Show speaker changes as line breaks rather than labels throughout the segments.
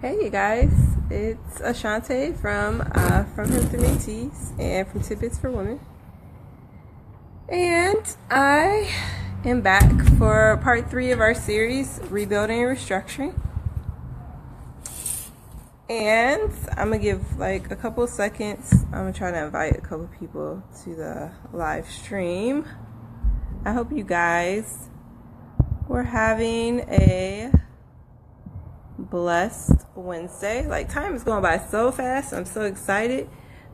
Hey you guys, it's Ashant'e from Him Through Me Tees and from Tidbits for Women. And I am back for part 3 of our series, Rebuilding and Restructuring. And I'm going to give like a couple seconds. I'm going to try to invite a couple people to the live stream. I hope you guys were having a blessed Wednesday. Like, time is going by so fast. I'm so excited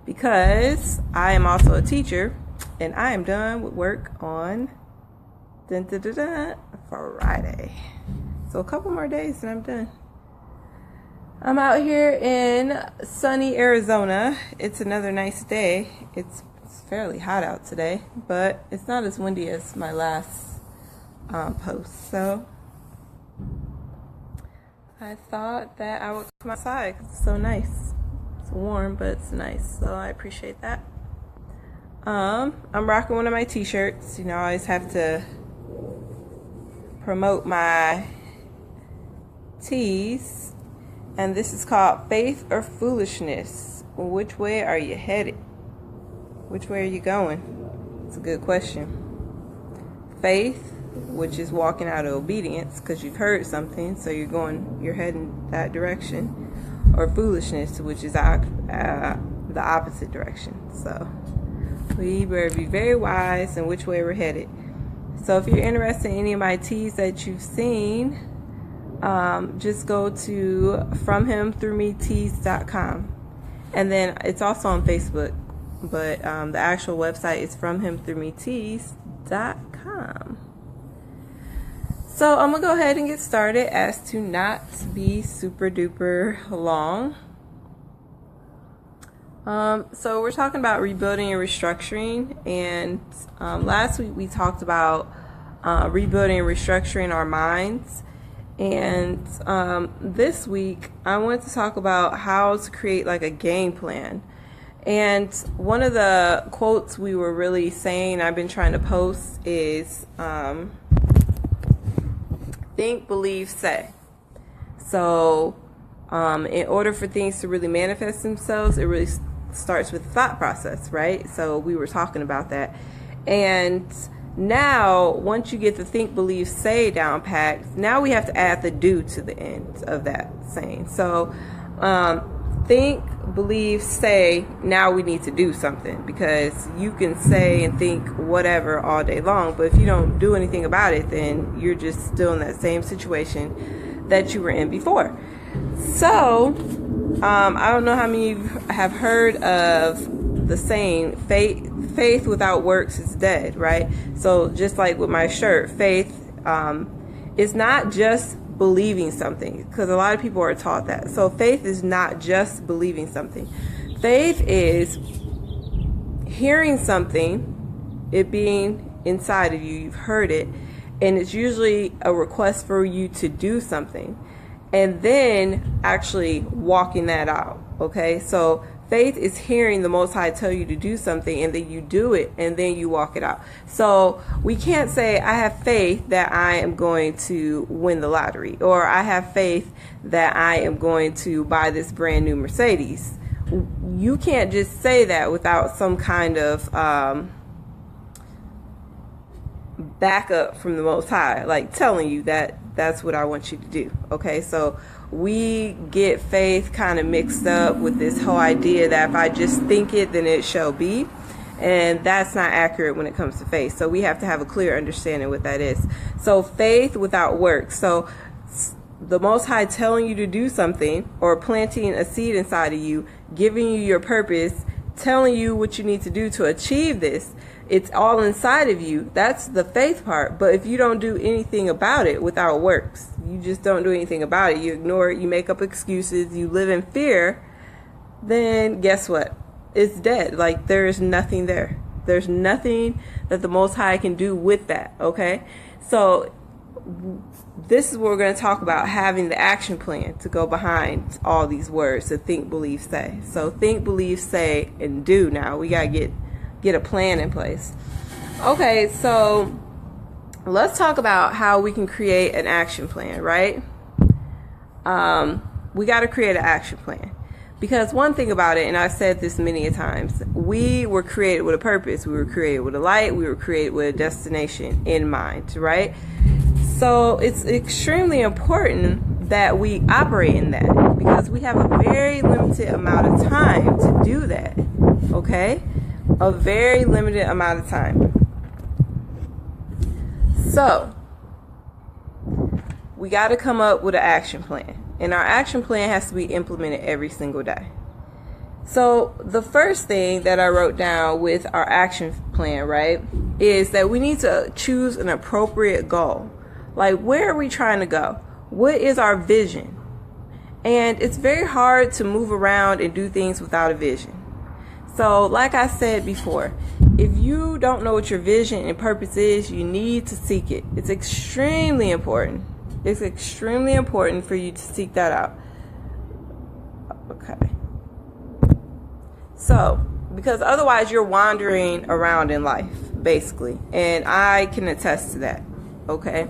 because I am also a teacher and I am done with work on Friday. So a couple more days and I'm done. I'm out here in sunny Arizona. It's another nice day. It's fairly hot out today, but it's not as windy as my last post. So I thought that I would come outside. It's so nice. It's warm, but it's nice. So I appreciate that. I'm rocking one of my t-shirts. You know, I always have to promote my tees. And this is called Faith or Foolishness. Which way are you headed? Which way are you going? It's a good question. Faith, which is walking out of obedience because you've heard something, so you're heading that direction, or foolishness, which is the opposite direction. So we better be very wise in which way we're headed. So if you're interested in any of my teas that you've seen, just go to FromHimThroughMeTees.com, and then it's also on Facebook, but the actual website is FromHimThroughMeTees.com. So I'm going to go ahead and get started as to not be super duper long. So we're talking about rebuilding and restructuring, and last week we talked about rebuilding and restructuring our minds, and this week I wanted to talk about how to create like a game plan. And one of the quotes we were really saying, I've been trying to post, is think, believe, say. So in order for things to really manifest themselves, it really starts with the thought process, right? So we were talking about that. And now, once you get the think, believe, say down packed, now we have to add the do to the end of that saying. So think, believe, say, now we need to do something, because you can say and think whatever all day long, but if you don't do anything about it, then you're just still in that same situation that you were in before. So I don't know how many of you have heard of the saying, faith without works is dead, right? So just like with my shirt, faith is not just believing something, because a lot of people are taught that. So faith is not just believing something. Faith is hearing something, it being inside of you, you've heard it, and it's usually a request for you to do something, and then actually walking that out. Okay, so faith is hearing the Most High tell you to do something, and then you do it, and then you walk it out. So we can't say, I have faith that I am going to win the lottery, or I have faith that I am going to buy this brand new Mercedes. You can't just say that without some kind of backup from the Most High, like telling you that that's what I want you to do. Okay, so we get faith kind of mixed up with this whole idea that if I just think it, then it shall be. And that's not accurate when it comes to faith. So we have to have a clear understanding what that is. So faith without works. So the Most High telling you to do something, or planting a seed inside of you, giving you your purpose, telling you what you need to do to achieve this. It's all inside of you. That's the faith part. But if you don't do anything about it without works, you just don't do anything about it, you ignore it, you make up excuses, you live in fear, then guess what? It's dead. Like, there is nothing there. There's nothing that the Most High can do with that. Okay? So this is what we're going to talk about, having the action plan to go behind all these words, to think, believe, say. So think, believe, say, and do. Now we got to get a plan in place. Okay, so let's talk about how we can create an action plan, right? we got to create an action plan. Because one thing about it, and I've said this many a times, we were created with a purpose. We were created with a light. We were created with a destination in mind, right? So it's extremely important that we operate in that, because we have a very limited amount of time to do that, okay? A very limited amount of time. So we got to come up with an action plan. And our action plan has to be implemented every single day. So the first thing that I wrote down with our action plan, right, is that we need to choose an appropriate goal. Like, where are we trying to go? What is our vision? And it's very hard to move around and do things without a vision. So like I said before, if you don't know what your vision and purpose is, you need to seek it. It's extremely important. It's extremely important for you to seek that out. Okay. So, because otherwise you're wandering around in life, basically. And I can attest to that. Okay.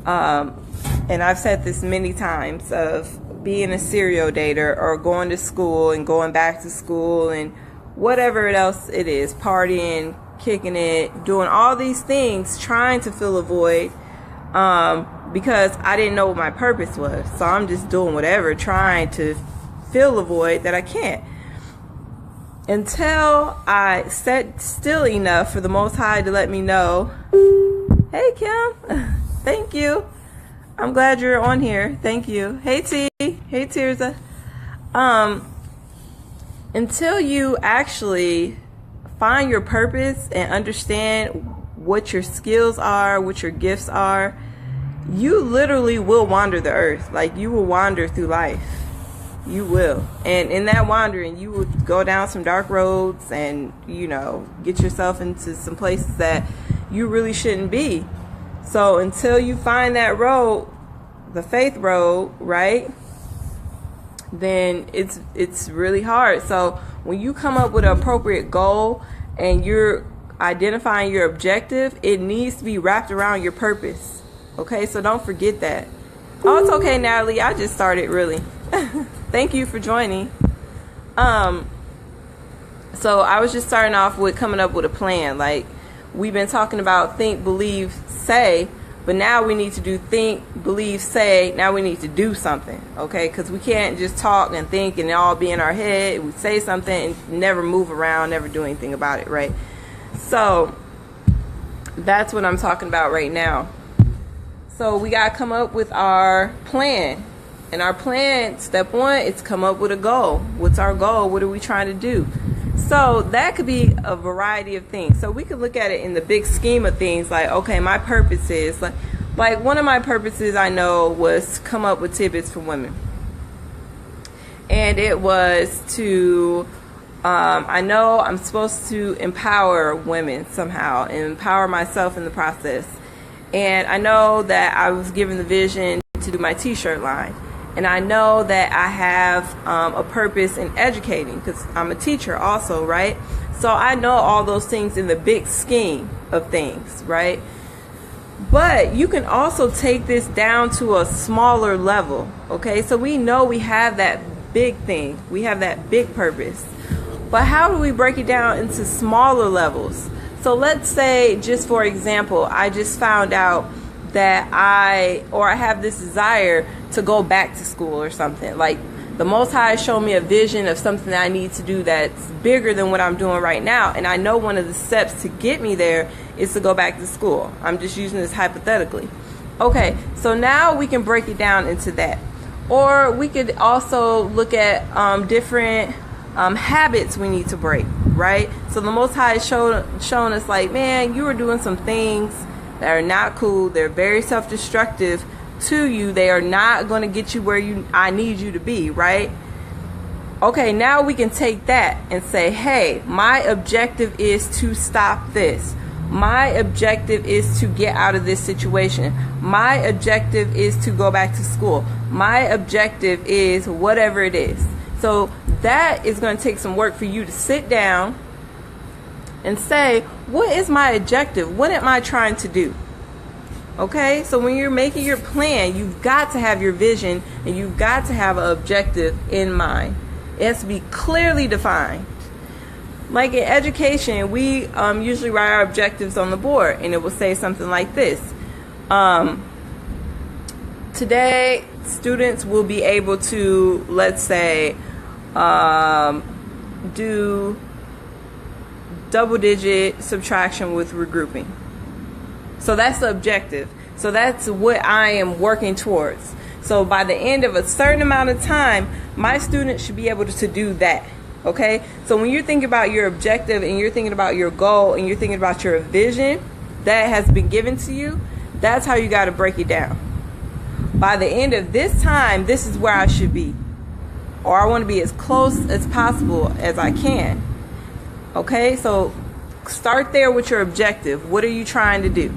And I've said this many times, of being a serial dater or going to school and going back to school and whatever else it is, partying, kicking it, doing all these things, trying to fill a void. Because I didn't know what my purpose was. So I'm just doing whatever, trying to fill a void that I can't. Until I sat still enough for the Most High to let me know, hey Kim, thank you. I'm glad you're on here. Thank you. Hey T. Hey Tirza. Until you actually find your purpose and understand what your skills are, what your gifts are, you literally will wander the earth. Like, you will wander through life. You will. And in that wandering, you will go down some dark roads and, you know, get yourself into some places that you really shouldn't be. So until you find that road, the faith road, right, then it's really hard. So when you come up with an appropriate goal and you're identifying your objective, it needs to be wrapped around your purpose. Okay, so don't forget that. Oh, it's okay, Natalie. I just started, really. Thank you for joining. So I was just starting off with coming up with a plan. Like, we've been talking about think, believe, say, but now we need to do think, believe, say. Now we need to do something, okay? Because we can't just talk and think and it all be in our head. We say something and never move around, never do anything about it, right? So that's what I'm talking about right now. So we got to come up with our plan. And our plan, step one, is come up with a goal. What's our goal? What are we trying to do? So that could be a variety of things. So we could look at it in the big scheme of things, like, okay, my purpose is, like one of my purposes I know was come up with tidbits for women. And it was to, I know I'm supposed to empower women somehow and empower myself in the process. And I know that I was given the vision to do my t-shirt line. And I know that I have a purpose in educating, because I'm a teacher also, right? So I know all those things in the big scheme of things, right? But you can also take this down to a smaller level, okay? So we know we have that big thing. We have that big purpose. But how do we break it down into smaller levels? So let's say, just for example, I just found out that I have this desire to go back to school or something. Like, the Most High showed me a vision of something that I need to do that's bigger than what I'm doing right now. And I know one of the steps to get me there is to go back to school. I'm just using this hypothetically. Okay, so now we can break it down into that. Or we could also look at different habits we need to break, right? So the Most High is showing us, like, man, you are doing some things that are not cool. They're very self-destructive to you. They are not going to get you where I need you to be, right? Okay, now we can take that and say, hey, my objective is to stop this. My objective is to get out of this situation. My objective is to go back to school. My objective is whatever it is. So that is going to take some work for you to sit down and say, what is my objective? What am I trying to do? Okay, so when you're making your plan, you've got to have your vision and you've got to have an objective in mind. It has to be clearly defined. Like in education, we usually write our objectives on the board, and it will say something like this. Today, students will be able to, let's say, do double-digit subtraction with regrouping. So that's the objective. So that's what I am working towards. So by the end of a certain amount of time, my students should be able to do that. Okay? So when you're thinking about your objective and you're thinking about your goal and you're thinking about your vision that has been given to you, that's how you got to break it down. By the end of this time, this is where I should be. Or I want to be as close as possible as I can. Okay? So start there with your objective. What are you trying to do?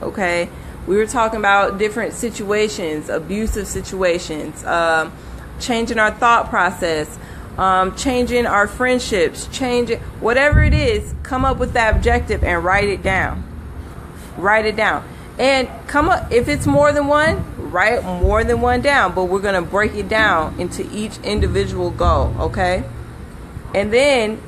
Okay? We were talking about different situations, abusive situations, changing our thought process, changing our friendships, changing whatever it is. Come up with that objective and write it down. Write it down. And come up, if it's more than one, write more than one down, but we're going to break it down into each individual goal, okay? And then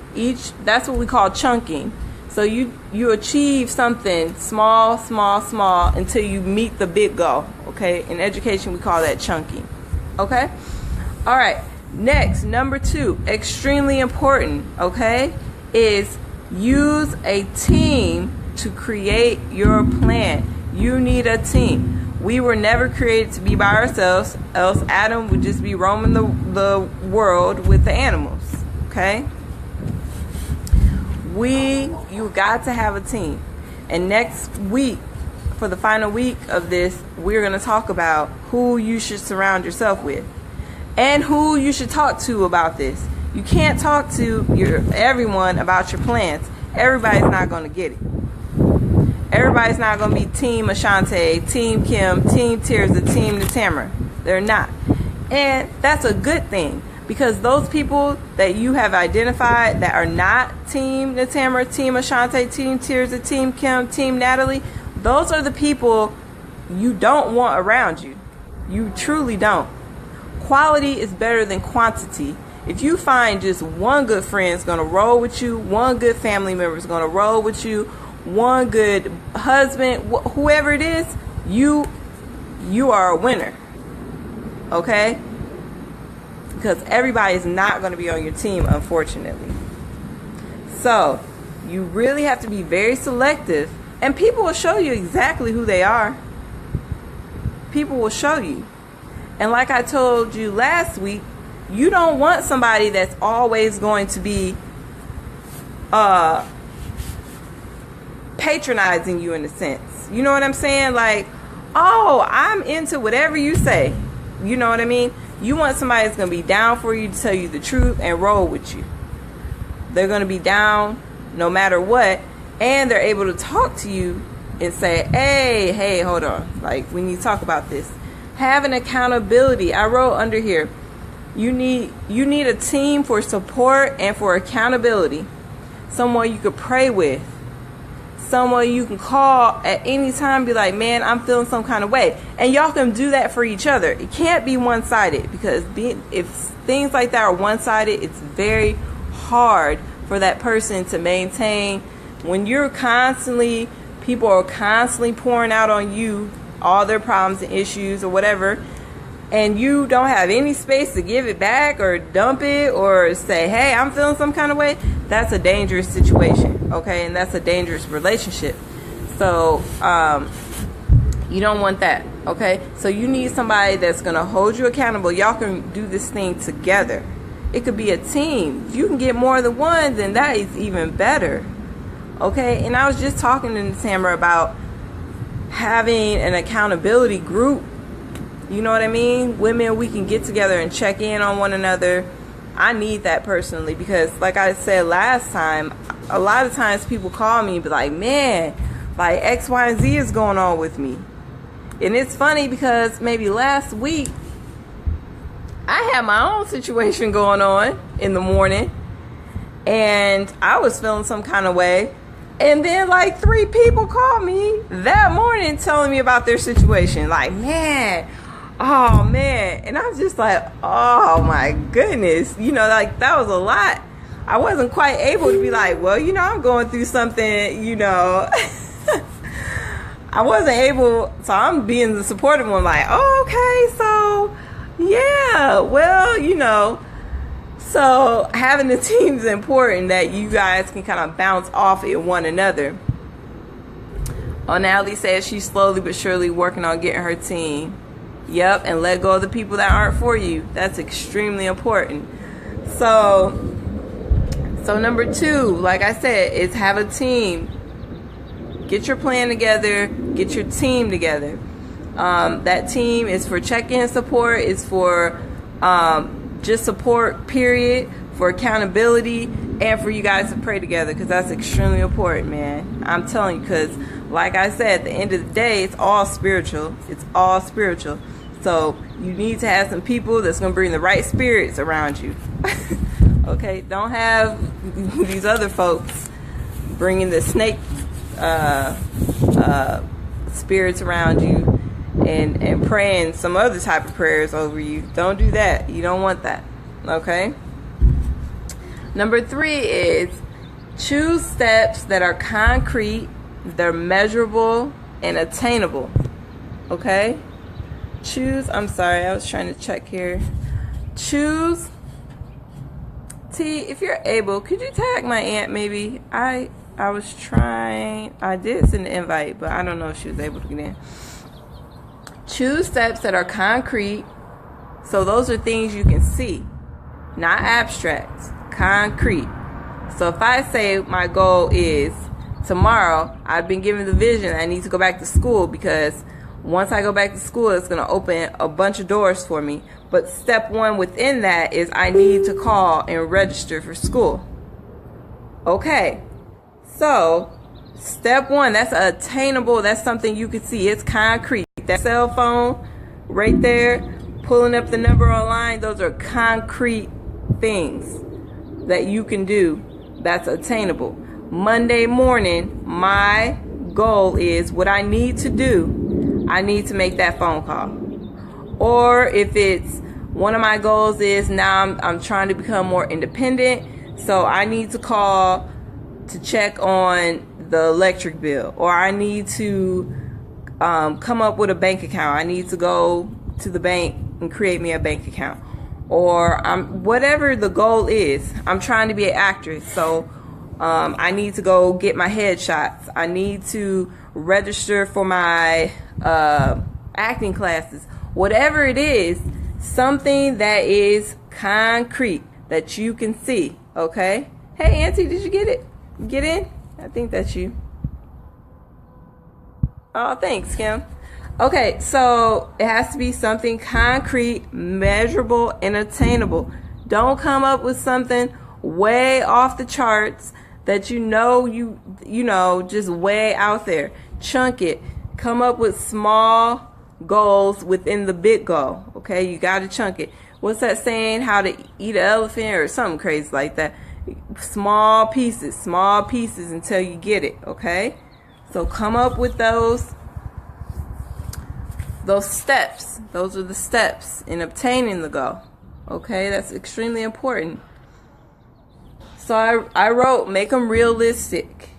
that's what we call chunking. So you achieve something small until you meet the big goal, okay? In education, we call that chunking, okay? All right, next, number 2, extremely important, okay, is use a team to create your plan. You need a team. We were never created to be by ourselves, else Adam would just be roaming the world with the animals, okay? You got to have a team. And next week, for the final week of this, we're going to talk about who you should surround yourself with and who you should talk to about this. You can't talk to everyone about your plans. Everybody's not going to get it. Everybody's not going to be Team Ashant'e, Team Kim, Team Tirza, Team Natamara. They're not. And that's a good thing, because those people that you have identified that are not Team Natamara, Team Ashant'e, Team Tirza, Team Kim, Team Natalie, those are the people you don't want around you. You truly don't. Quality is better than quantity. If you find just one good friend is going to roll with you, one good family member is going to roll with you, one good husband, whoever it is, you are a winner. Okay? Because everybody is not going to be on your team, unfortunately. So, you really have to be very selective, and people will show you exactly who they are. People will show you. And like I told you last week, you don't want somebody that's always going to be patronizing you in a sense. You know what I'm saying? Like, oh, I'm into whatever you say. You know what I mean? You want somebody that's going to be down for you, to tell you the truth and roll with you. They're going to be down no matter what, and they're able to talk to you and say, hey, hold on. Like, when you talk about this, have an accountability. I wrote under here, you need a team for support and for accountability. Someone you could pray with. Someone you can call at any time, be like, man, I'm feeling some kind of way. And y'all can do that for each other. It can't be one-sided, because if things like that are one-sided, it's very hard for that person to maintain. When people are constantly pouring out on you all their problems and issues or whatever, and you don't have any space to give it back or dump it or say, hey, I'm feeling some kind of way, that's a dangerous situation, okay? And that's a dangerous relationship. So you don't want that, okay? So you need somebody that's going to hold you accountable. Y'all can do this thing together. It could be a team. If you can get more than one, then that is even better, okay? And I was just talking to Tamara about having an accountability group. You know what I mean? Women, we can get together and check in on one another. I need that personally, because like I said last time, a lot of times people call me and be like, man, like X, Y, and Z is going on with me. And it's funny because maybe last week I had my own situation going on in the morning, and I was feeling some kind of way. And then like 3 people called me that morning telling me about their situation. Like, man, oh man. And I was just like, oh my goodness. You know, like that was a lot. I wasn't quite able to be like, well, you know, I'm going through something, you know. I wasn't able, so I'm being the supportive one, like, oh, okay, so, yeah, well, you know. So having a team is important, that you guys can kind of bounce off at one another. O'Nally says she's slowly but surely working on getting her team. Yep, and let go of the people that aren't for you. That's extremely important. So number 2, like I said, is have a team. Get your plan together. Get your team together. That team is for check-in support. It's for just support, period. For accountability, and for you guys to pray together, because that's extremely important, man. I'm telling you, because like I said, at the end of the day, it's all spiritual. It's all spiritual. So you need to have some people that's going to bring the right spirits around you. Okay, don't have these other folks bringing the snake spirits around you and praying some other type of prayers over you. Don't do that. You don't want that. Okay? Number 3 is choose steps that are concrete, they're measurable, and attainable. Okay? I'm sorry, I was trying to check here. Choose. T, if you're able, could you tag my aunt maybe? I was trying. I did send an invite, but I don't know if she was able to get in. Choose steps that are concrete. So those are things you can see, not abstract, concrete. So if I say my goal is tomorrow, I've been given the vision, I need to go back to school, because once I go back to school, it's going to open a bunch of doors for me. But step 1 within that is I need to call and register for school. Okay. So step 1, that's attainable. That's something you can see. It's concrete. That cell phone right there, pulling up the number online, those are concrete things that you can do. That's attainable. Monday morning, my goal is what I need to do. I need to make that phone call. Or if it's one of my goals is now I'm trying to become more independent, so I need to call to check on the electric bill, or I need to come up with a bank account. I need to go to the bank and create me a bank account, or whatever the goal is. I'm trying to be an actress, so I need to go get my headshots. I need to register for my acting classes. Whatever it is, something that is concrete that you can see. Okay? Hey, Auntie, did you get it? Get in? I think that's you. Oh, thanks, Kim. Okay, so it has to be something concrete, measurable, and attainable. Don't come up with something way off the charts that you know just way out there. Chunk it. Come up with small goals within the big goal. Okay, you got to chunk it. What's that saying? How to eat an elephant or something crazy like that. Small pieces until you get it. Okay, so come up with those steps. Those are the steps in obtaining the goal. Okay, that's extremely important. So I wrote, make them realistic.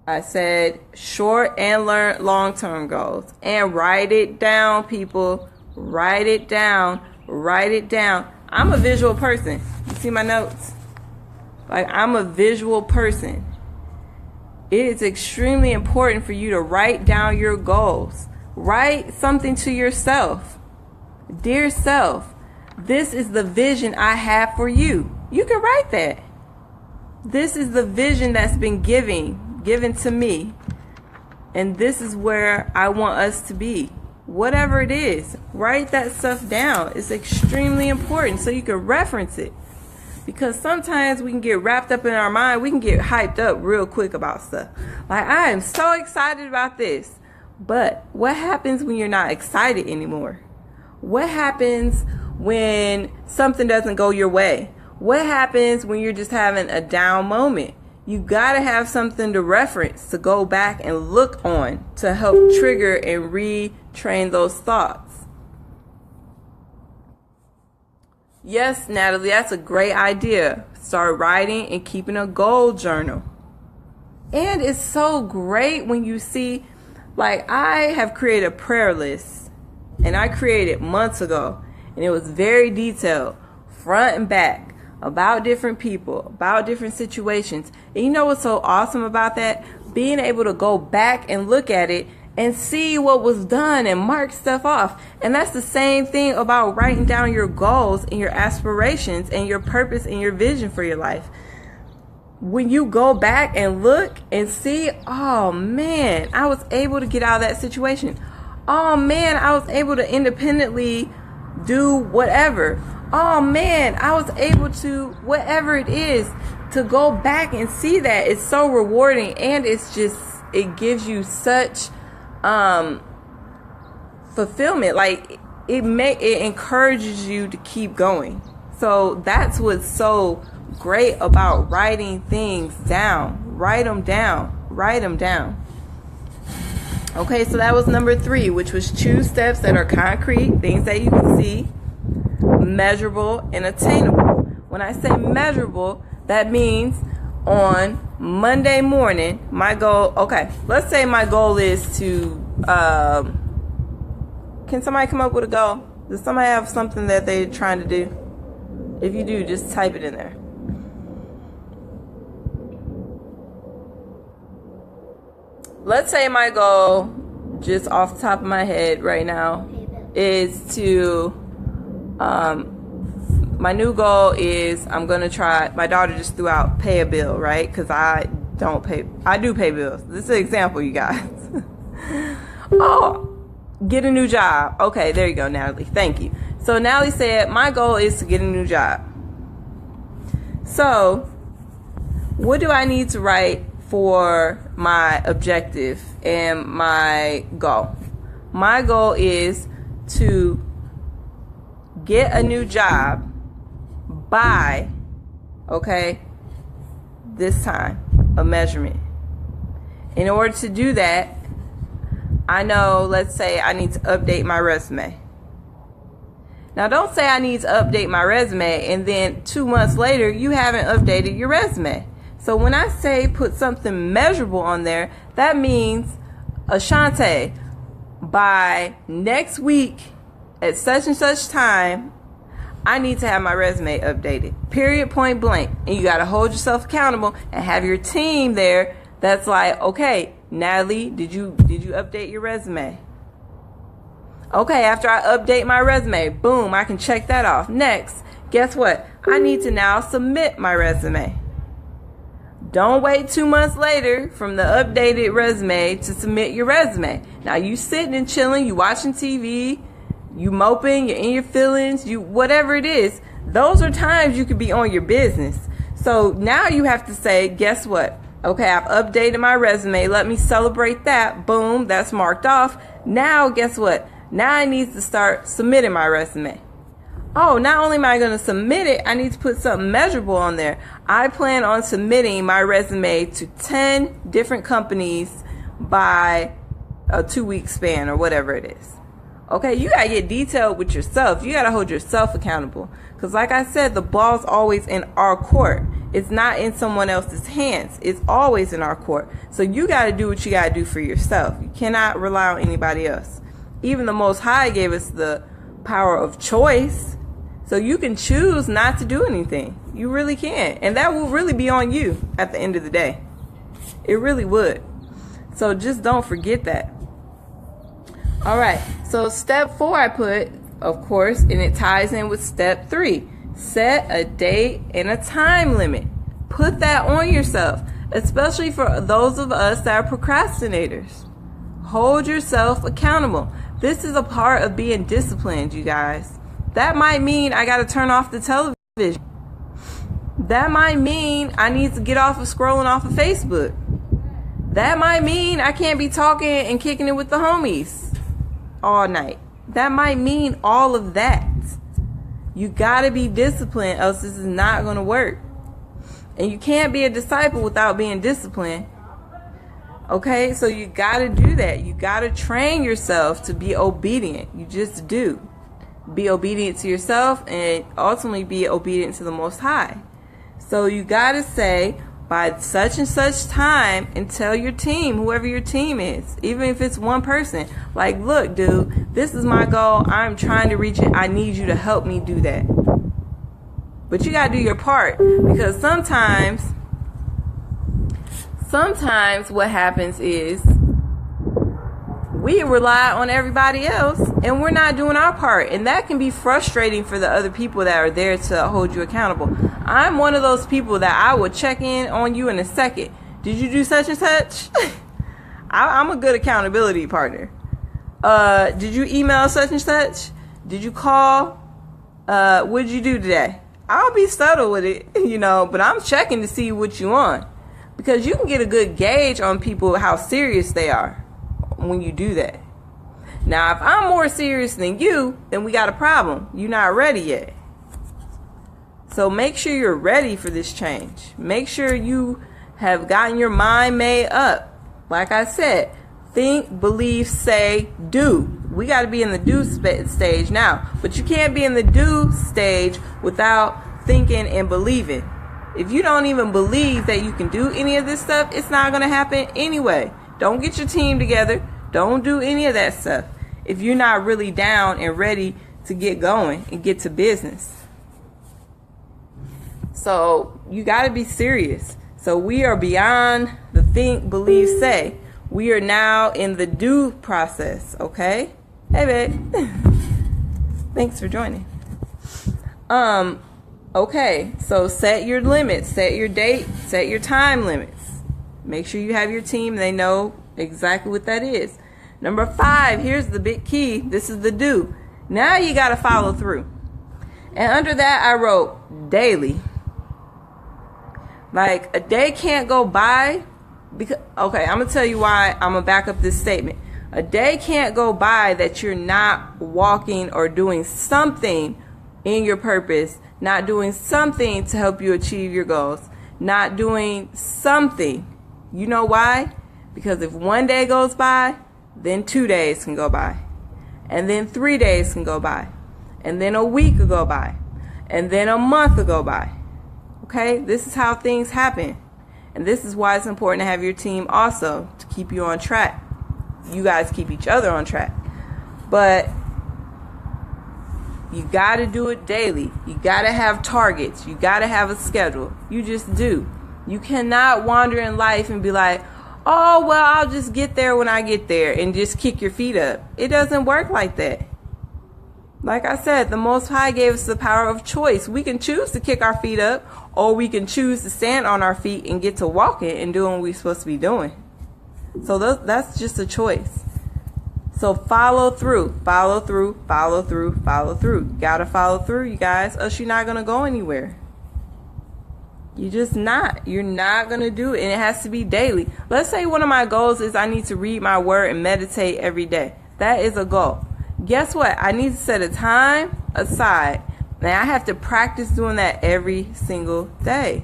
I said short and long-term goals. And write it down, people. Write it down. Write it down. I'm a visual person. You see my notes? Like, I'm a visual person. It is extremely important for you to write down your goals. Write something to yourself. Dear self, this is the vision I have for you. You can write that. This is the vision that's been given to me. And this is where I want us to be. Whatever it is, write that stuff down. It's extremely important so you can reference it. Because sometimes we can get wrapped up in our mind. We can get hyped up real quick about stuff. Like, I am so excited about this. But what happens when you're not excited anymore? What happens when something doesn't go your way? What happens when you're just having a down moment? You got to have something to reference, to go back and look on, to help trigger and retrain those thoughts. Yes, Natalie, that's a great idea. Start writing and keeping a goal journal. And it's so great when you see, like, I have created a prayer list, and I created it months ago, and it was very detailed, front and back, about different people, about different situations. And you know what's so awesome about that? Being able to go back and look at it and see what was done and mark stuff off. And that's the same thing about writing down your goals and your aspirations and your purpose and your vision for your life. When you go back and look and see, oh man, I was able to get out of that situation. Oh man, I was able to independently do whatever. Oh man, I was able to, whatever it is, to go back and see that. It's so rewarding, and it's just, it gives you such fulfillment. Like, it encourages you to keep going. So that's what's so great about writing things down. Write them down. Write them down. Okay, so that was number 3, which was choose steps that are concrete, things that you can see, measurable, and attainable. When I say measurable, that means on Monday morning, my goal, okay, let's say my goal is to, can somebody come up with a goal? Does somebody have something that they're trying to do? If you do, just type it in there. Let's say my goal, just off the top of my head right now, is to, my new goal is I'm going to try, my daughter just threw out pay a bill, right? Because I do pay bills. This is an example, you guys. Oh, get a new job. Okay, there you go, Natalie. Thank you. So Natalie said, my goal is to get a new job. So what do I need to write for my objective and my goal? My goal is to get a new job by, okay, this time, a measurement. In order to do that, I know, let's say I need to update my resume. Now, don't say I need to update my resume and then 2 months later you haven't updated your resume. So when I say put something measurable on there, that means, Ashant'e, by next week at such and such time, I need to have my resume updated. Period, point blank. And you got to hold yourself accountable and have your team there that's like, okay, Natalie, did you update your resume? Okay, after I update my resume, boom, I can check that off. Next, guess what? I need to now submit my resume. Don't wait 2 months later from the updated resume to submit your resume. Now you sitting and chilling, you watching TV, you moping, you're in your feelings, you whatever it is. Those are times you could be on your business. So now you have to say, guess what? Okay, I've updated my resume. Let me celebrate that. Boom, that's marked off. Now guess what? Now I need to start submitting my resume. Oh, not only am I going to submit it, I need to put something measurable on there. I plan on submitting my resume to 10 different companies by a 2-week span or whatever it is. Okay, you got to get detailed with yourself. You got to hold yourself accountable. Because like I said, the ball's always in our court. It's not in someone else's hands. It's always in our court. So you got to do what you got to do for yourself. You cannot rely on anybody else. Even the Most High gave us the power of choice. So you can choose not to do anything. You really can. And that will really be on you at the end of the day. It really would. So just don't forget that. All right. So step 4 I put, of course, and it ties in with step 3. Set a date and a time limit. Put that on yourself, especially for those of us that are procrastinators. Hold yourself accountable. This is a part of being disciplined, you guys. That might mean I got to turn off the television. That might mean I need to get off of scrolling off of Facebook. That might mean I can't be talking and kicking it with the homies all night. That might mean all of that. You got to be disciplined, else this is not going to work. And you can't be a disciple without being disciplined. Okay, so you got to do that. You got to train yourself to be obedient. You just do. Be obedient to yourself and ultimately be obedient to the Most High. So you got to say, by such and such time, and tell your team, whoever your team is, even if it's one person, like, look, dude, this is my goal. I'm trying to reach it. I need you to help me do that. But you got to do your part, because sometimes what happens is we rely on everybody else and we're not doing our part. And that can be frustrating for the other people that are there to hold you accountable. I'm one of those people that I will check in on you in a second. Did you do such and such? I'm a good accountability partner. Did you email such and such? Did you call? What did you do today? I'll be subtle with it, but I'm checking to see what you on. Because you can get a good gauge on people, how serious they are when you do that. Now, if I'm more serious than you, then we got a problem. You're not ready yet. So make sure you're ready for this change. Make sure you have gotten your mind made up. Like I said, think, believe, say, do. We got to be in the do stage now. But you can't be in the do stage without thinking and believing. If you don't even believe that you can do any of this stuff, it's not going to happen anyway. Don't get your team together. Don't do any of that stuff if you're not really down and ready to get going and get to business. So you got to be serious. So we are beyond the think, believe, say. We are now in the do process, okay? Hey, babe. Thanks for joining. Okay, so set your limits, set your date, set your time limits. Make sure you have your team. They know exactly what that is. Number 5, here's the big key. This is the do. Now you got to follow through. And under that, I wrote daily. Like, a day can't go by because, okay, I'm going to tell you why. I'm going to back up this statement. A day can't go by that you're not walking or doing something in your purpose, not doing something to help you achieve your goals, not doing something. You know why? Because if one day goes by, then 2 days can go by, and then 3 days can go by, and then a week will go by, and then a month will go by. Okay, this is how things happen. And this is why it's important to have your team also to keep you on track. You guys keep each other on track. But you got to do it daily. You got to have targets. You got to have a schedule. You just do. You cannot wander in life and be like, oh, well, I'll just get there when I get there, and just kick your feet up. It doesn't work like that. Like I said, the Most High gave us the power of choice. We can choose to kick our feet up, or we can choose to stand on our feet and get to walking and doing what we're supposed to be doing. So that's just a choice. So follow through, follow through, follow through, follow through. Gotta follow through, you guys, else you're not gonna go anywhere. You're just not. You're not gonna do it, and it has to be daily. Let's say one of my goals is I need to read my word and meditate every day. That is a goal. Guess what? I need to set a time aside. Now I have to practice doing that every single day.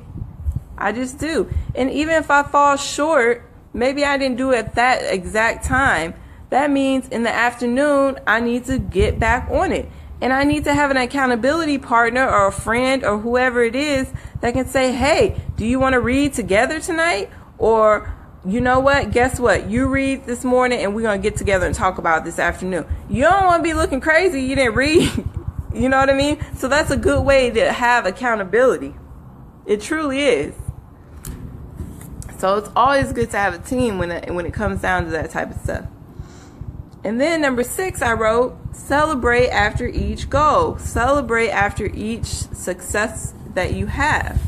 I just do. And even if I fall short, maybe I didn't do it at that exact time. That means in the afternoon, I need to get back on it. And I need to have an accountability partner or a friend or whoever it is that can say, hey, do you want to read together tonight? Or, you know what? Guess what? You read this morning and we're going to get together and talk about it this afternoon. You don't want to be looking crazy. You didn't read. You know what I mean? So that's a good way to have accountability. It truly is. So it's always good to have a team when it comes down to that type of stuff. And then number 6, I wrote, celebrate after each goal. Celebrate after each success that you have.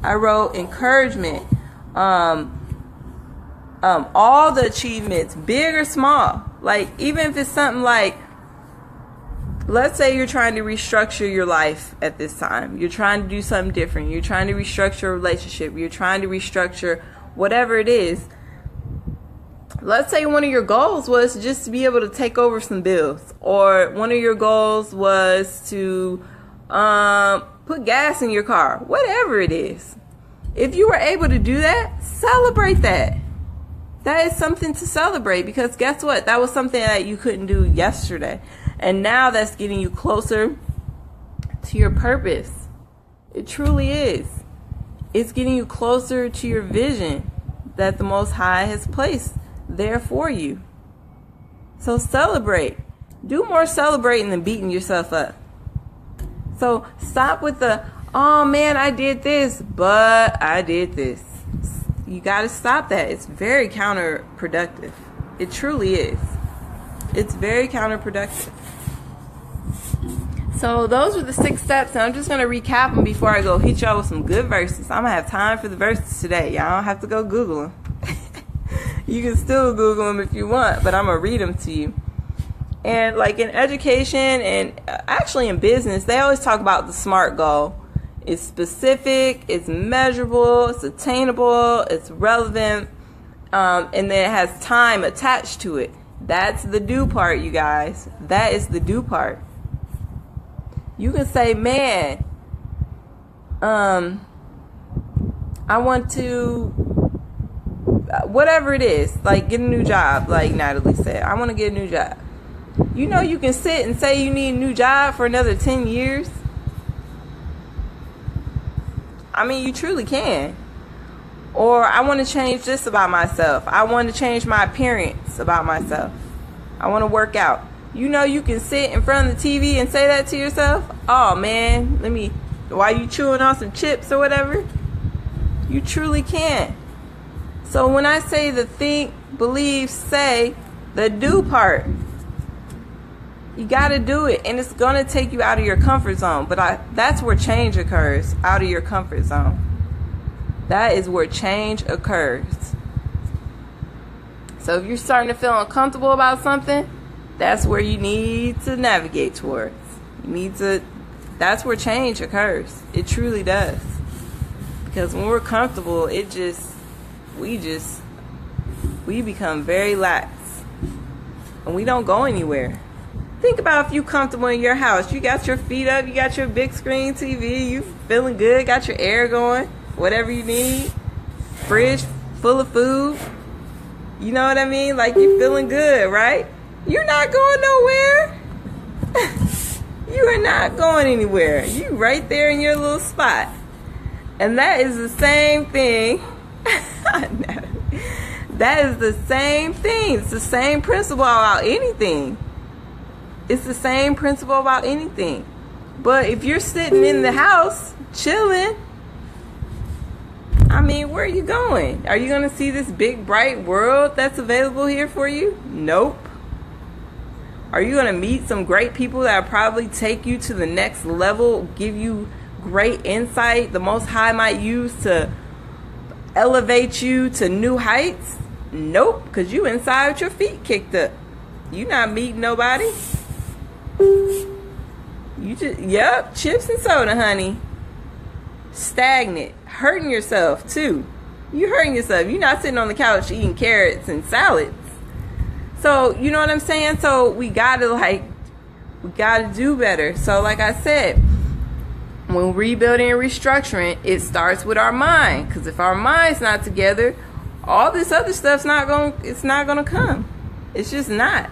I wrote encouragement. All the achievements, big or small. Like, even if it's something like, let's say you're trying to restructure your life at this time. You're trying to do something different. You're trying to restructure a relationship. You're trying to restructure whatever it is. Let's say one of your goals was just to be able to take over some bills, or one of your goals was to put gas in your car, whatever it is. If you were able to do that, celebrate that. That is something to celebrate, because guess what? That was something that you couldn't do yesterday. And now that's getting you closer to your purpose. It truly is. It's getting you closer to your vision that the Most High has placed there for you. So celebrate. Do more celebrating than beating yourself up. So stop with the, oh man, I did this, but I did this. You got to stop that. It's very counterproductive. It truly is. It's very counterproductive. So those were the 6 steps, and I'm just going to recap them before I go hit y'all with some good verses. I'm going to have time for the verses today. Y'all don't have to go Google them. You can still Google them if you want, but I'm going to read them to you. And like in education and actually in business, they always talk about the SMART goal. It's specific, it's measurable, it's attainable, it's relevant, and then it has time attached to it. That's the do part, you guys. That is the do part. You can say, man, I want to, whatever it is, like get a new job, like Natalie said. I want to get a new job. You know, you can sit and say you need a new job for another 10 years. I mean, you truly can. Or I want to change this about myself. I want to change my appearance about myself. I want to work out. You know, you can sit in front of the TV and say that to yourself. Oh man, while you chewing on some chips or whatever. You truly can. So when I say the think, believe, say, the do part, you got to do it, and it's going to take you out of your comfort zone. But that's where change occurs, out of your comfort zone. That is where change occurs. So if you're starting to feel uncomfortable about something, that's where you need to navigate towards. That's where change occurs. It truly does. Because when we're comfortable, we become very lax. And we don't go anywhere. Think about if you're comfortable in your house. You got your feet up, you got your big screen TV, you feeling good, got your air going, whatever you need. Fridge full of food. You know what I mean? Like you're feeling good, right? You're not going nowhere. You are not going anywhere. You right there in your little spot. And that is the same thing. That is the same thing. It's the same principle about anything. It's the same principle about anything. But if you're sitting in the house, chilling, I mean, where are you going? Are you going to see this big, bright world that's available here for you? Nope. Are you going to meet some great people that will probably take you to the next level, give you great insight the Most High might use to elevate you to new heights? Nope, because you inside with your feet kicked up. You not meeting nobody. Chips and soda, honey. Stagnant. Hurting yourself, too. You're hurting yourself. You're not sitting on the couch eating carrots and salads. So, you know what I'm saying? So, we gotta do better. So, like I said, when rebuilding and restructuring, it starts with our mind. Because if our mind's not together, all this other stuff's not gonna come. It's just not.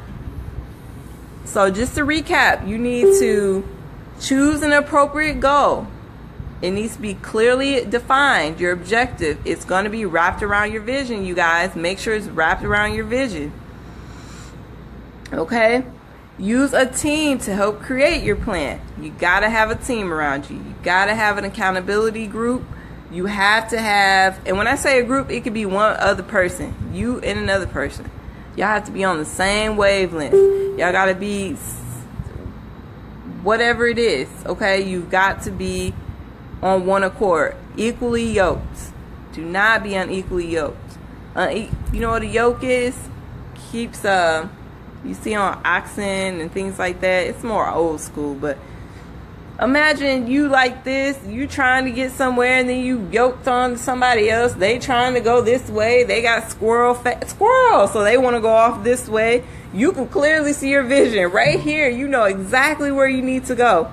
So just to recap, you need to choose an appropriate goal. It needs to be clearly defined, your objective. It's going to be wrapped around your vision, you guys. Make sure it's wrapped around your vision. Okay? Use a team to help create your plan. You got to have a team around you. You got to have an accountability group. You have to have, and when I say a group, it could be one other person. You and another person. Y'all have to be on the same wavelength. Y'all got to be whatever it is, okay? You've got to be on one accord. Equally yoked. Do not be unequally yoked. You know what a yoke is? Keeps, you see on oxen and things like that. It's more old school, but imagine you like this, you trying to get somewhere, and then you yoked on to somebody else. They trying to go this way. They got squirrel, so they want to go off this way. You can clearly see your vision right here. You know exactly where you need to go.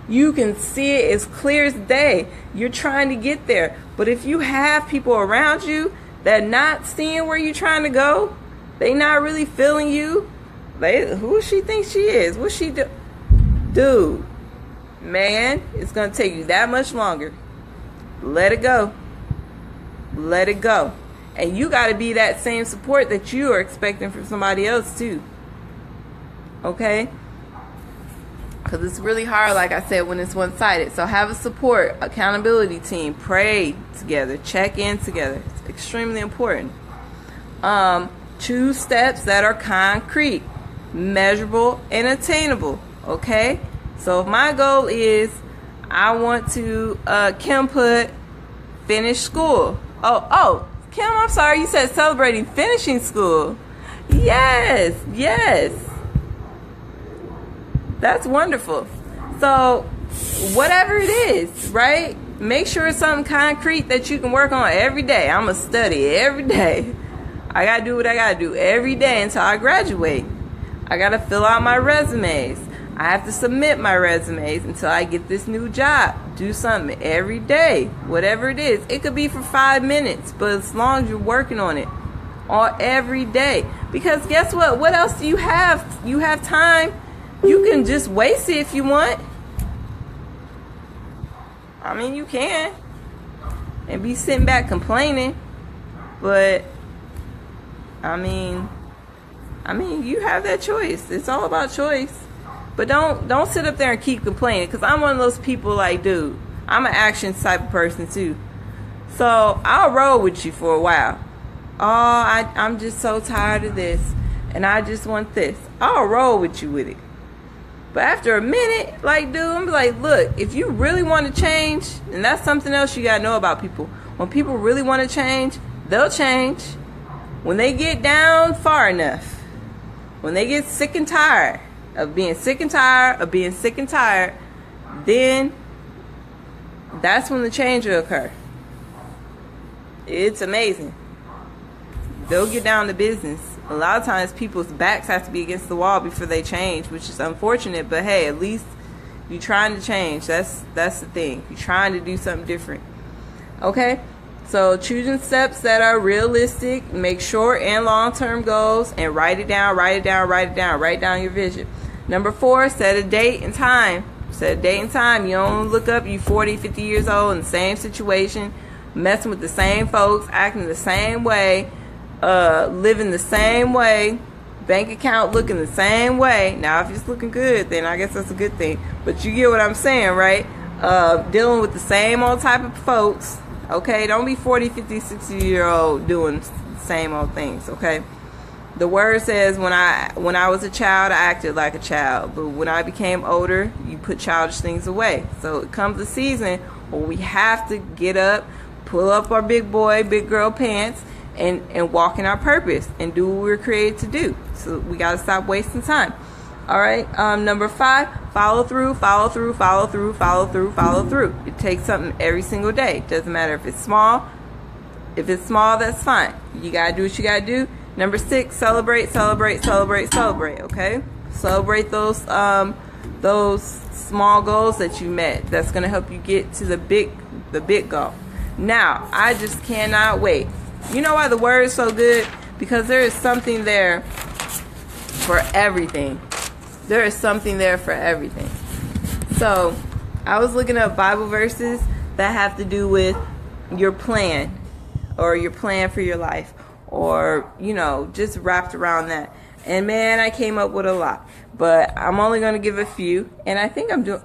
You can see it as clear as day. You're trying to get there. But if you have people around you that not seeing where you're trying to go, they not really feeling you. Who she thinks she is? What she do? Dude, man, it's going to take you that much longer. Let it go. Let it go. And you got to be that same support that you are expecting from somebody else too. Okay? Because it's really hard, like I said, when it's one-sided. So have a support, accountability team. Pray together. Check in together. It's extremely important. Choose steps that are concrete, measurable, and attainable. Okay? So if my goal is I want to, Kim put finish school. Oh, Kim, I'm sorry. You said celebrating finishing school. Yes. That's wonderful. So whatever it is, right? Make sure it's something concrete that you can work on every day. I'm going to study every day. I got to do what I got to do every day until I graduate. I got to fill out my resumes. I have to submit my resumes until I get this new job. Do something every day, whatever it is. It could be for 5 minutes, but as long as you're working on it all every day. Because guess what? What else do you have? You have time. You can just waste it if you want. I mean, you can. And be sitting back complaining. But, I mean, you have that choice. It's all about choice. But don't sit up there and keep complaining. Because I'm one of those people like, dude, I'm an action type of person too. So, I'll roll with you for a while. Oh, I'm just so tired of this. And I just want this. I'll roll with you with it. But after a minute, like, dude, I'm like, look, if you really want to change, and that's something else you got to know about people. When people really want to change, they'll change. When they get down far enough, when they get sick and tired of being sick and tired of being sick and tired, then that's when the change will occur. It's amazing. They'll get down to business. A lot of times people's backs have to be against the wall before they change, which is unfortunate, but hey, at least you're trying to change. That's the thing. You're trying to do something different. Okay? So choosing steps that are realistic, make short and long-term goals, and write it down. Write down your vision. Number 4, set a date and time. Set a date and time. You don't look up, you 40, 50 years old in the same situation, messing with the same folks, acting the same way, living the same way, bank account looking the same way. Now if it's looking good, then I guess that's a good thing, but you get what I'm saying, right? Dealing with the same old type of folks. Okay, don't be 40, 50, 60-year-old doing the same old things. Okay, the word says when I was a child, I acted like a child, but when I became older, you put childish things away. So it comes a season where we have to get up, pull up our big boy, big girl pants, and walk in our purpose and do what we were created to do. So we got to stop wasting time. All right. Number 5, follow through. It takes something every single day. Doesn't matter if it's small. If it's small, that's fine. You got to do what you got to do. Number 6, celebrate. Okay. Celebrate those small goals that you met. That's going to help you get to the big goal. Now, I just cannot wait. You know why the word is so good? Because there is something there for everything. There is something there for everything. So, I was looking up Bible verses that have to do with your plan, or your plan for your life, or, just wrapped around that. And man, I came up with a lot. But I'm only going to give a few. And I think I'm doing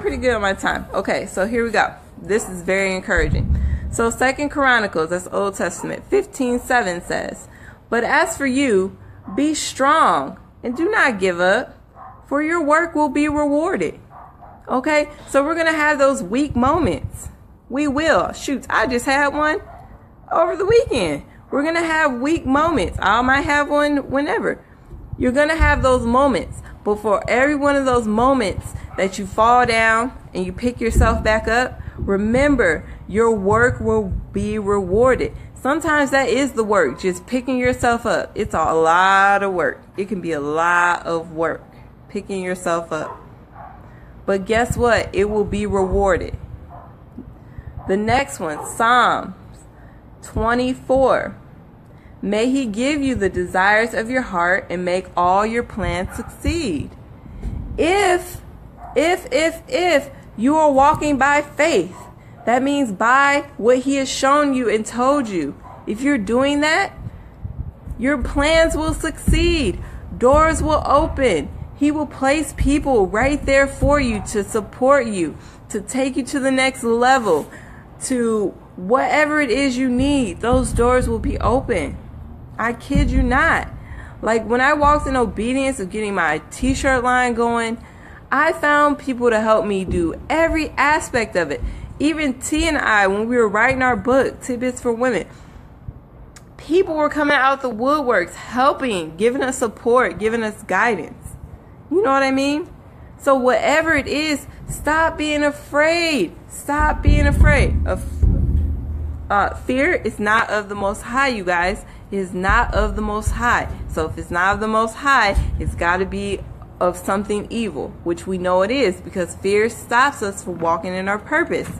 pretty good on my time. Okay, so here we go. This is very encouraging. So 2 Chronicles, that's Old Testament, 15:7 says, "But as for you, be strong and do not give up, for your work will be rewarded." Okay, so we're going to have those weak moments. We will. Shoot, I just had one over the weekend. We're going to have weak moments. I might have one whenever. You're going to have those moments. But for every one of those moments that you fall down and you pick yourself back up, remember, your work will be rewarded. Sometimes that is the work, just picking yourself up. It's a lot of work. It can be a lot of work, picking yourself up. but guess what? It will be rewarded. The next one, Psalms 24. May he give you the desires of your heart and make all your plans succeed. If you are walking by faith, that means by what he has shown you and told you. If you're doing that, your plans will succeed. Doors will open. He will place people right there for you to support you, to take you to the next level, to whatever it is you need. Those doors will be open. I kid you not. Like when I walked in obedience of getting my t-shirt line going, I found people to help me do every aspect of it. Even T and I, when we were writing our book, Tidbits for Women, people were coming out the woodworks, helping, giving us support, giving us guidance. You know what I mean? So whatever it is, stop being afraid. Stop being afraid. Fear is not of the Most High, you guys. It is not of the Most High. So if it's not of the Most High, it's got to be of something evil, which we know it is, because fear stops us from walking in our purpose.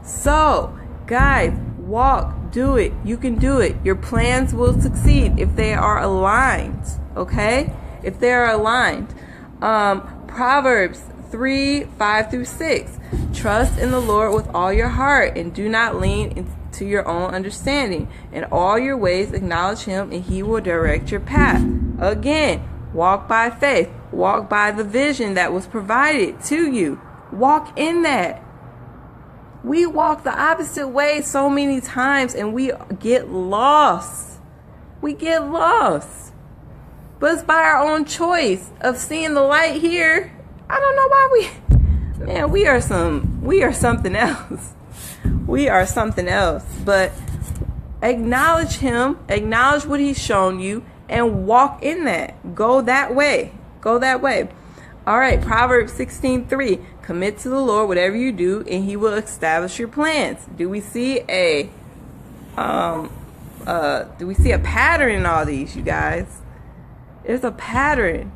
So, guys, walk, do it. You can do it. Your plans will succeed if they are aligned. Okay? If they are aligned. Proverbs 3:5-6. Trust in the Lord with all your heart and do not lean into your own understanding. In all your ways acknowledge him and he will direct your path. Again, walk by faith. Walk by the vision that was provided to you. Walk in that. We walk the opposite way so many times and we get lost. We get lost. But it's by our own choice of seeing the light here. I don't know why we are something else. We are something else. But acknowledge him, acknowledge what he's shown you, and walk in that. Go that way. Go that way. All right, Proverbs 16:3. Commit to the Lord whatever you do, and he will establish your plans. Do we see a pattern in all these, you guys? There's a pattern.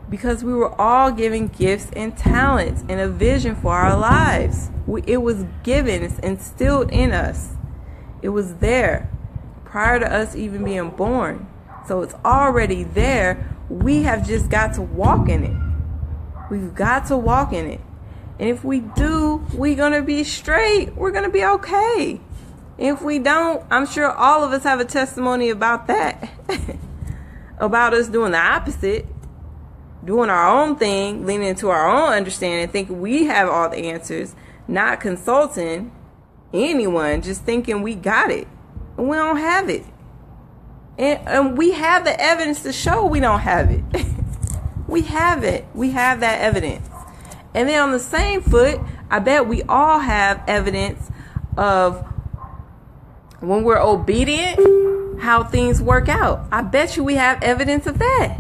Because we were all given gifts and talents and a vision for our lives. It was given, it's instilled in us. It was there prior to us even being born. So it's already there. We have just got to walk in it. We've got to walk in it. And if we do, we're going to be straight. We're going to be okay. If we don't, I'm sure all of us have a testimony about that. About us doing the opposite. Doing our own thing, leaning into our own understanding, thinking we have all the answers, not consulting anyone, just thinking we got it. And we don't have it. And we have the evidence to show we don't have it. We have it. We have that evidence. And then on the same foot, I bet we all have evidence of when we're obedient, how things work out. I bet you we have evidence of that.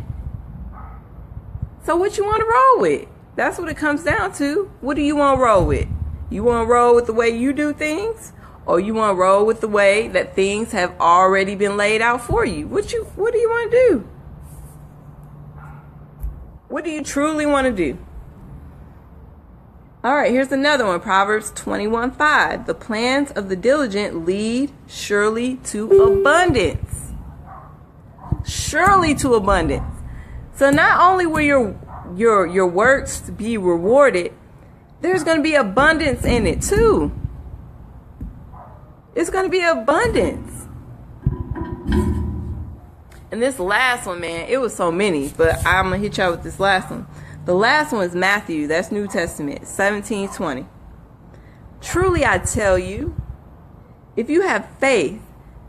So what you want to roll with? That's what it comes down to. What do you want to roll with? You want to roll with the way you do things? Or you want to roll with the way that things have already been laid out for you? What do you want to do? What do you truly want to do? All right, here's another one. Proverbs 21:5. The plans of the diligent lead surely to abundance. Surely to abundance. So not only will your works be rewarded, there's going to be abundance in it too. It's going to be abundance. And this last one, man, it was so many, but I'm going to hit y'all with this last one. The last one is Matthew, that's New Testament, 17:20. Truly I tell you, if you have faith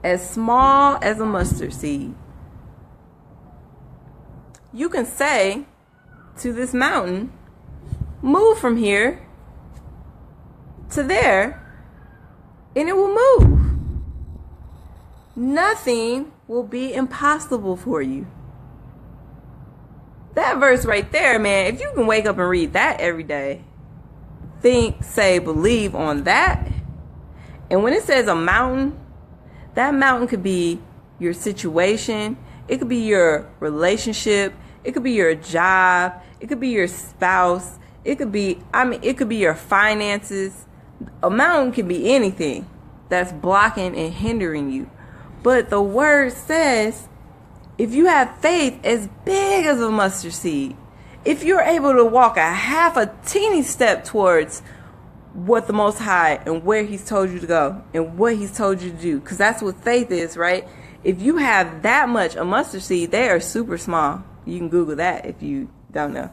as small as a mustard seed, you can say to this mountain, move from here to there, and it will move. Nothing will be impossible for you. That verse right there, man, if you can wake up and read that every day, think, say, believe on that. And when it says a mountain, that mountain could be your situation. It could be your relationship. It could be your job. It could be your spouse. It could be, it could be your finances. A mountain can be anything that's blocking and hindering you. But the word says, if you have faith as big as a mustard seed, if you're able to walk a teeny step towards what the Most High and where He's told you to go and what He's told you to do, because that's what faith is, right? If you have that much, a mustard seed, they are super small. You can Google that if you don't know.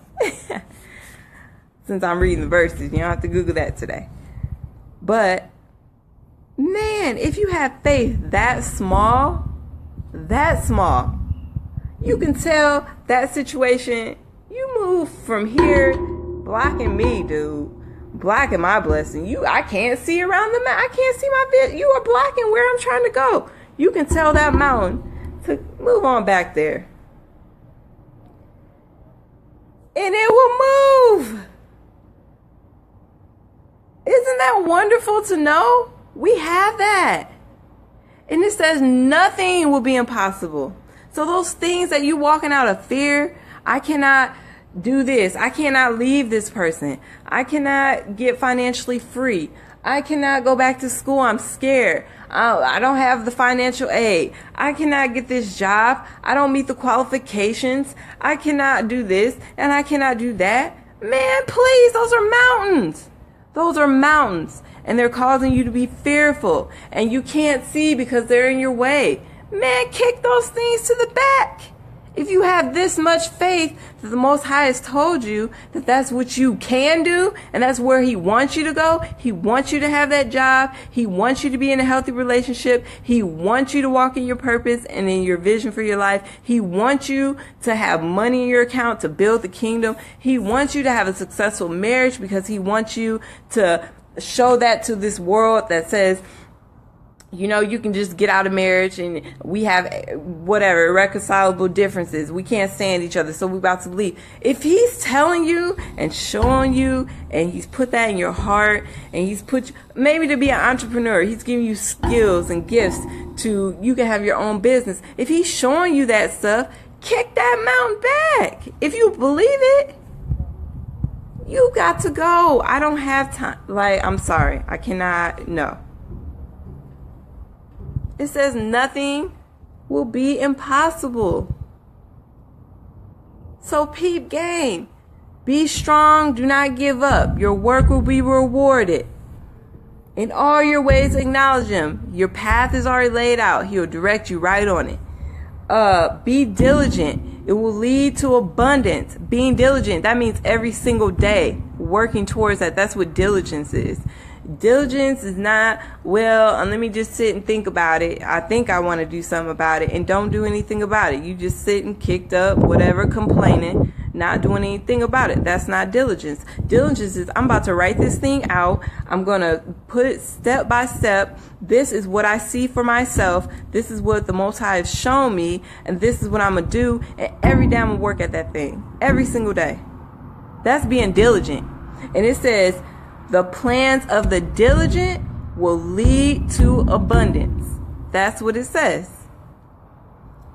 Since I'm reading the verses, you don't have to Google that today. But, man, if you have faith that small, you can tell that situation, you move from here, blocking me, dude. Blocking my blessing. I can't see around the mountain. I can't see my vision. You are blocking where I'm trying to go. You can tell that mountain to move on back there. And it will move. Isn't that wonderful to know? We have that. And it says nothing will be impossible. So those things that you walking out of fear, I cannot do this. I cannot leave this person. I cannot get financially free. I cannot go back to school. I'm scared. I don't have the financial aid. I cannot get this job. I don't meet the qualifications. I cannot do this and I cannot do that. Man, please, those are mountains. Those are mountains, and they're causing you to be fearful, and you can't see because they're in your way. Man, kick those things to the back. If you have this much faith that the Most High has told you that that's what you can do, and that's where He wants you to go, He wants you to have that job, He wants you to be in a healthy relationship, He wants you to walk in your purpose and in your vision for your life, He wants you to have money in your account to build the kingdom, He wants you to have a successful marriage because He wants you to show that to this world that says, you know, you can just get out of marriage and we have whatever irreconcilable differences. We can't stand each other, so we're about to leave. If He's telling you and showing you and He's put that in your heart and He's put you, maybe to be an entrepreneur, He's giving you skills and gifts to, you can have your own business. If He's showing you that stuff, kick that mountain back. If you believe it, you got to go. I don't have time. Like, I'm sorry. I cannot, no. It says nothing will be impossible. So peep game. Be strong. Do not give up. Your work will be rewarded. In all your ways, acknowledge Him. Your path is already laid out. He'll direct you right on it. Be diligent. It will lead to abundance. Being diligent, that means every single day working towards that. That's what diligence is. Diligence is not, well, let me just sit and think about it. I think I want to do something about it and don't do anything about it. You just sitting kicked up, whatever, complaining, not doing anything about it. That's not diligence. Diligence is, I'm about to write this thing out. I'm going to put it step by step. This is what I see for myself. This is what the Most High has shown me. And this is what I'm going to do. And every day I'm going to work at that thing. Every single day. That's being diligent. And it says, the plans of the diligent will lead to abundance. That's what it says.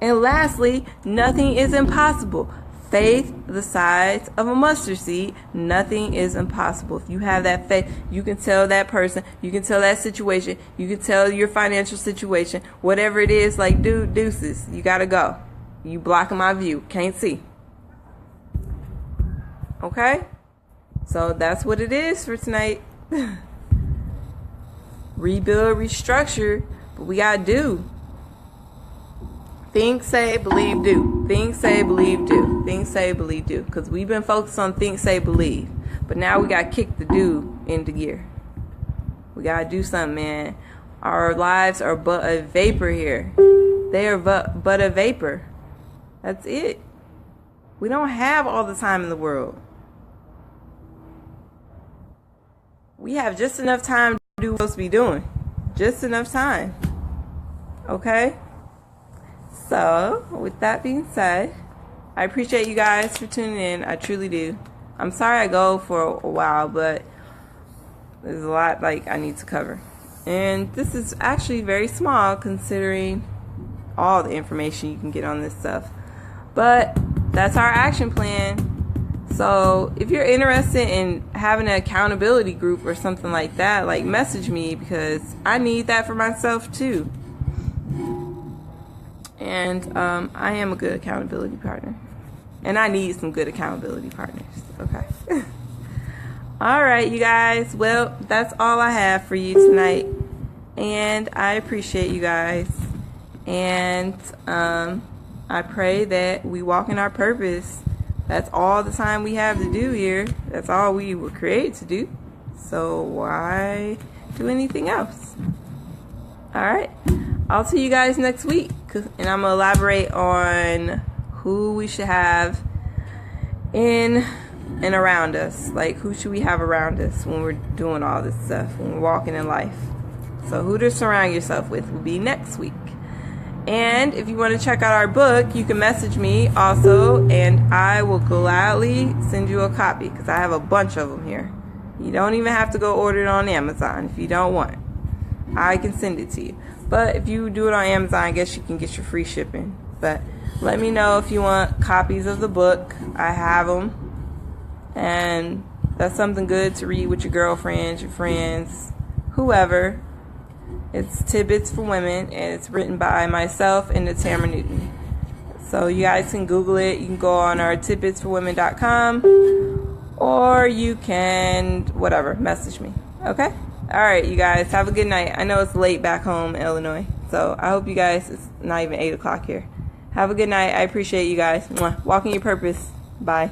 And lastly, nothing is impossible. Faith the size of a mustard seed, nothing is impossible. If you have that faith, you can tell that person, you can tell that situation, you can tell your financial situation, whatever it is, like, dude, deuces, you gotta go. You blocking my view, can't see. Okay? So that's what it is for tonight. Rebuild, restructure, but we gotta do. Think, say, believe, do. Think, say, believe, do. Think, say, believe, do. Because we've been focused on think, say, believe. But now we gotta kick the do into gear. We gotta do something, man. Our lives are but a vapor here. They are but a vapor. That's it. We don't have all the time in the world. We have just enough time to do what we're supposed to be doing. Just enough time. Okay? So, with that being said, I appreciate you guys for tuning in. I truly do. I'm sorry I go for a while, but there's a lot like I need to cover. And this is actually very small considering all the information you can get on this stuff. But that's our action plan. So if you're interested in having an accountability group or something like that, like, message me, because I need that for myself too. And I am a good accountability partner, and I need some good accountability partners. Okay. All right, you guys. Well, that's all I have for you tonight, and I appreciate you guys. And I pray that we walk in our purpose. That's all the time we have to do here. That's all we were created to do. So why do anything else? All right. I'll see you guys next week. And I'm going to elaborate on who we should have in and around us. Like, who should we have around us when we're doing all this stuff, when we're walking in life. So who to surround yourself with will be next week. And if you want to check out our book, you can message me also, and I will gladly send you a copy, because I have a bunch of them here. You don't even have to go order it on Amazon if you don't want it. I can send it to you. But if you do it on Amazon, I guess you can get your free shipping. But let me know if you want copies of the book. I have them. And that's something good to read with your girlfriends, your friends, whoever. It's Tidbits for Women, and it's written by myself and Tamara Newton. So you guys can Google it. You can go on our tidbitsforwomen.com, or you can, whatever, message me. Okay? All right, you guys. Have a good night. I know it's late back home in Illinois, so I hope you guys, it's not even 8 o'clock here. Have a good night. I appreciate you guys. Mwah. Walk in your purpose. Bye.